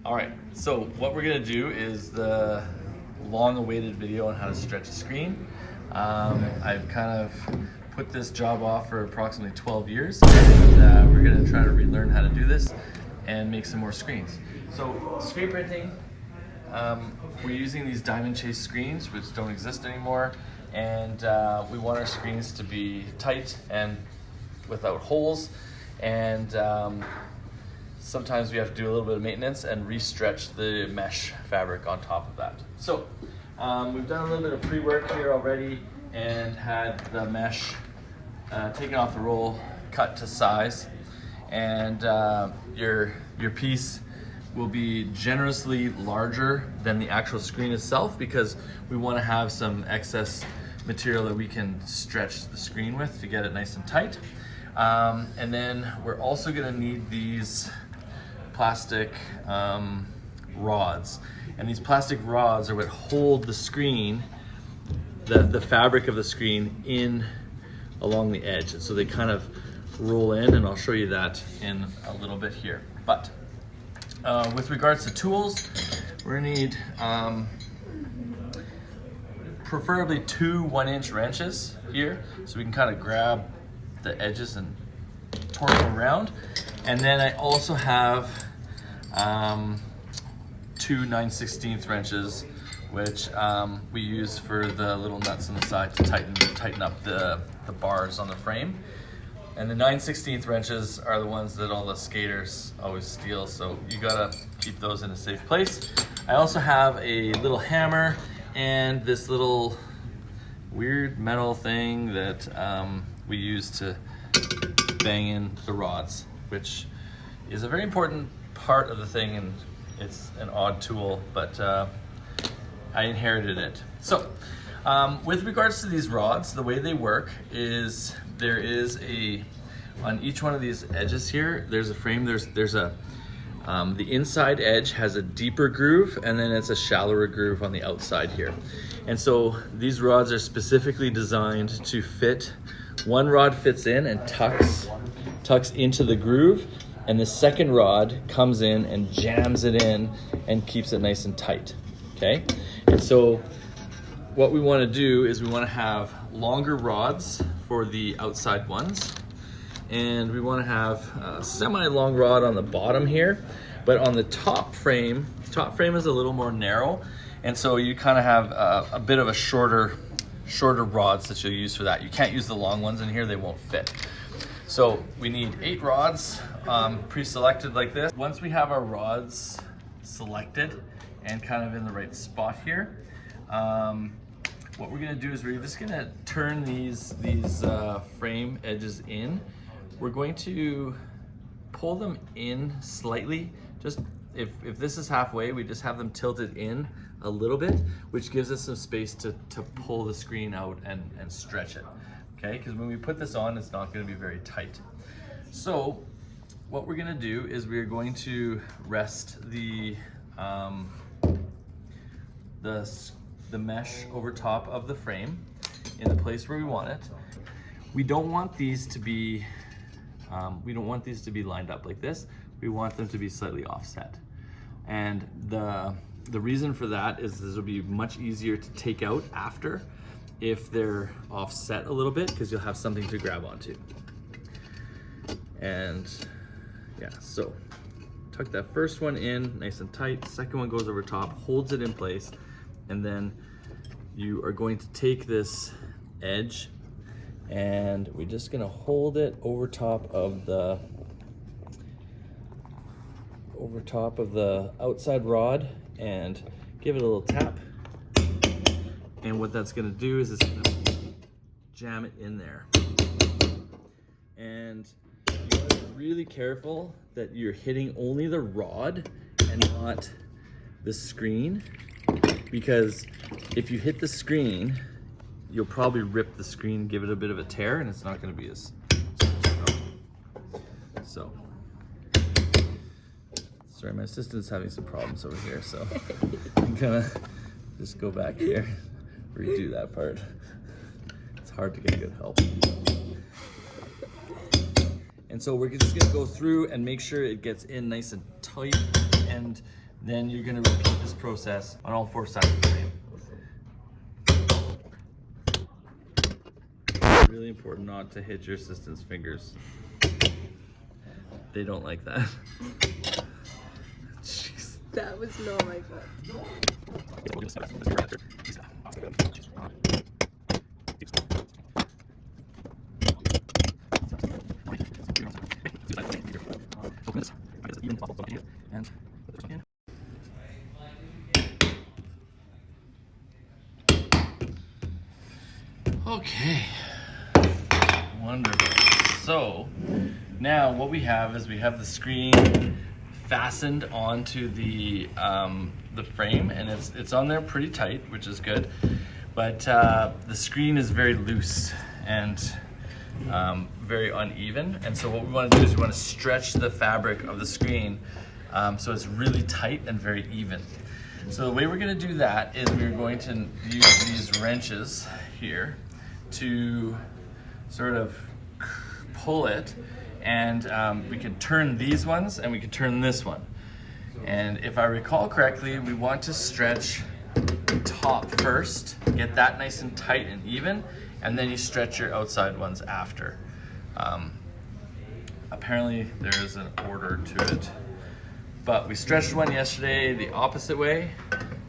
All right, so what we're gonna do is the long-awaited video on how to stretch a screen. I've kind of put this job off for approximately 12 years, and we're gonna try to relearn how to do this and make some more screens. So screen printing, we're using these diamond chase screens, which don't exist anymore, and we want our screens to be tight and without holes, and sometimes we have to do a little bit of maintenance and re-stretch the mesh fabric on top of that. So we've done a little bit of pre-work here already and had the mesh taken off the roll, cut to size, and your piece will be generously larger than the actual screen itself, because we want to have some excess material that we can stretch the screen with to get it nice and tight. And then we're also going to need these plastic rods, and these plastic rods are what hold the screen, the fabric of the screen in along the edge, and so they kind of roll in, and I'll show you that in a little bit here. But with regards to tools, we're gonna need preferably two 1-inch wrenches here, so we can kind of grab the edges and torque them around. And then I also have two 9/16 wrenches, which we use for the little nuts on the side to tighten up the bars on the frame. And the 9/16 wrenches are the ones that all the skaters always steal, so you gotta keep those in a safe place. I also have a little hammer and this little weird metal thing that we use to bang in the rods, which is a very important part of the thing, and it's an odd tool, but I inherited it. So with regards to these rods, the way they work is there is on each one of these edges here, there's a frame, there's a the inside edge has a deeper groove, and then it's a shallower groove on the outside here. And so these rods are specifically designed to fit. One rod fits in and tucks into the groove, and the second rod comes in and jams it in and keeps it nice and tight, okay? And so what we want to do is we want to have longer rods for the outside ones, and we want to have a semi-long rod on the bottom here, but on the top frame is a little more narrow, and so you kind of have a bit of a shorter rods that you'll use for that. You can't use the long ones in here, they won't fit. So we need 8 rods pre-selected like this. Once we have our rods selected and kind of in the right spot here, what we're gonna do is we're just gonna turn these frame edges in. We're going to pull them in slightly. Just if this is halfway, we just have them tilted in a little bit, which gives us some space to pull the screen out and stretch it, okay? Because when we put this on, it's not gonna be very tight. So what we're gonna do is we're going to rest the mesh over top of the frame in the place where we want it. We don't want these to be lined up like this. We want them to be slightly offset. And the reason for that is this will be much easier to take out after if they're offset a little bit, because you'll have something to grab onto. And yeah, so tuck that first one in nice and tight. Second one goes over top, holds it in place, and then you are going to take this edge and we're just gonna hold it over top of the outside rod and give it a little tap. And what that's gonna do is it's gonna jam it in there. And you gotta be really careful that you're hitting only the rod and not the screen, because if you hit the screen, you'll probably rip the screen, give it a bit of a tear, and it's not gonna be as so. Sorry, my assistant's having some problems over here, so I'm gonna just go back here, redo that part. It's hard to get good help. And so we're just gonna go through and make sure it gets in nice and tight and then you're gonna repeat this process on all 4 sides of the frame. Really important not to hit your assistant's fingers. They don't like that. Jeez. That was not my fault. Okay, wonderful. So now what we have is we have the screen fastened onto the frame, and it's on there pretty tight, which is good. But the screen is very loose and very uneven. And so what we want to do is we want to stretch the fabric of the screen so it's really tight and very even. So the way we're going to do that is we're going to use these wrenches here to sort of pull it, and we can turn these ones and we can turn this one. And if I recall correctly, we want to stretch the top first, get that nice and tight and even, and then you stretch your outside ones after. Apparently there is an order to it, but we stretched one yesterday the opposite way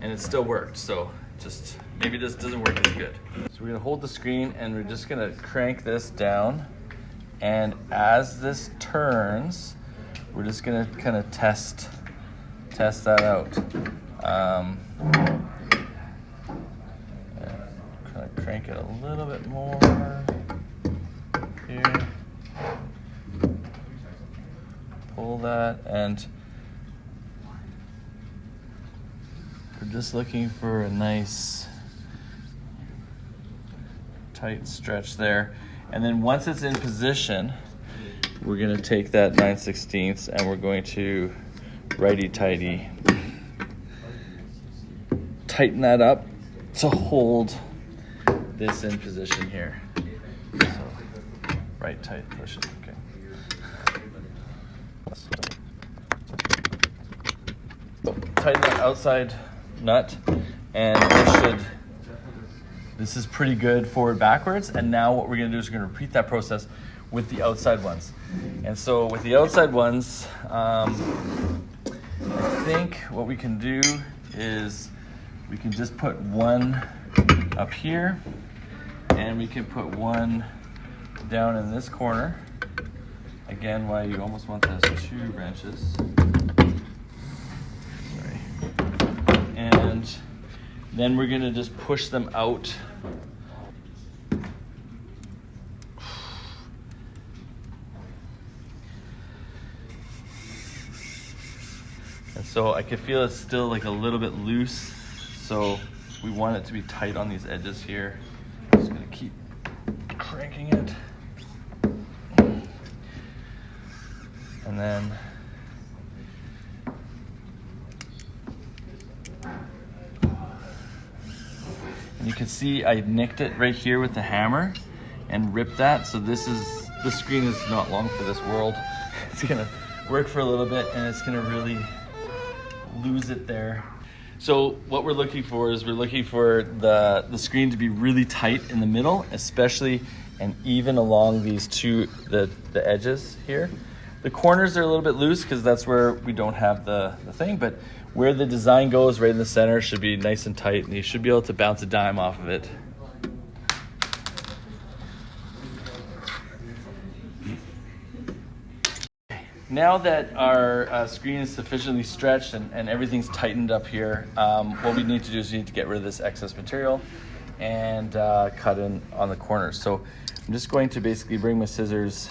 and it still worked, so just maybe this doesn't work as good. So we're gonna hold the screen and we're just gonna crank this down, and as this turns, we're just gonna kind of test that out. Kind of crank it a little bit more here. Pull that, and we're just looking for a nice tight stretch there. And then once it's in position, we're gonna take that 9/16 and we're going to righty-tighty tighten that up to hold this in position here. So right tight push it, okay. So, tighten that outside nut, and this is pretty good forward backwards. And now what we're gonna do is we're gonna repeat that process with the outside ones. And so with the outside ones, I think what we can do is we can just put one up here, and we can put one down in this corner. Again, why you almost want those 2 branches. Sorry. And then we're gonna just push them out. And so I can feel it's still like a little bit loose, so we want it to be tight on these edges here. Just gonna keep cranking it. And then you can see I nicked it right here with the hammer and ripped that. So the screen is not long for this world. It's gonna work for a little bit and it's gonna really lose it there. So what we're looking for is we're looking for the screen to be really tight in the middle, especially, and even along these the edges here. The corners are a little bit loose because that's where we don't have the thing, but where the design goes right in the center should be nice and tight, and you should be able to bounce a dime off of it. Now that our screen is sufficiently stretched and everything's tightened up here, what we need to do is we need to get rid of this excess material and cut in on the corners. So I'm just going to basically bring my scissors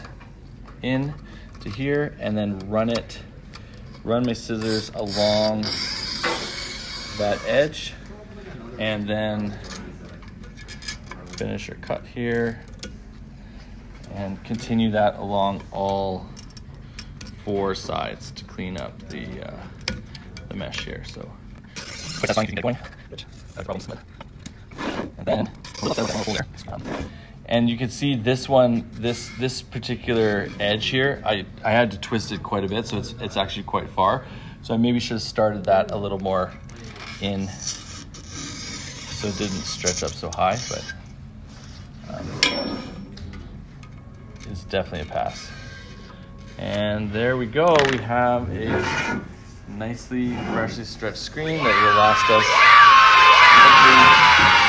in to here and then run my scissors along that edge, and then finish our cut here and continue that along all 4 sides to clean up the mesh here. So put that on, you can get going, which that's probably smooth. And then and you can see this one, this particular edge here, I had to twist it quite a bit, so it's actually quite far. So I maybe should have started that a little more in so it didn't stretch up so high, but it's definitely a pass. And there we go. We have a nicely, freshly stretched screen that will last us hopefully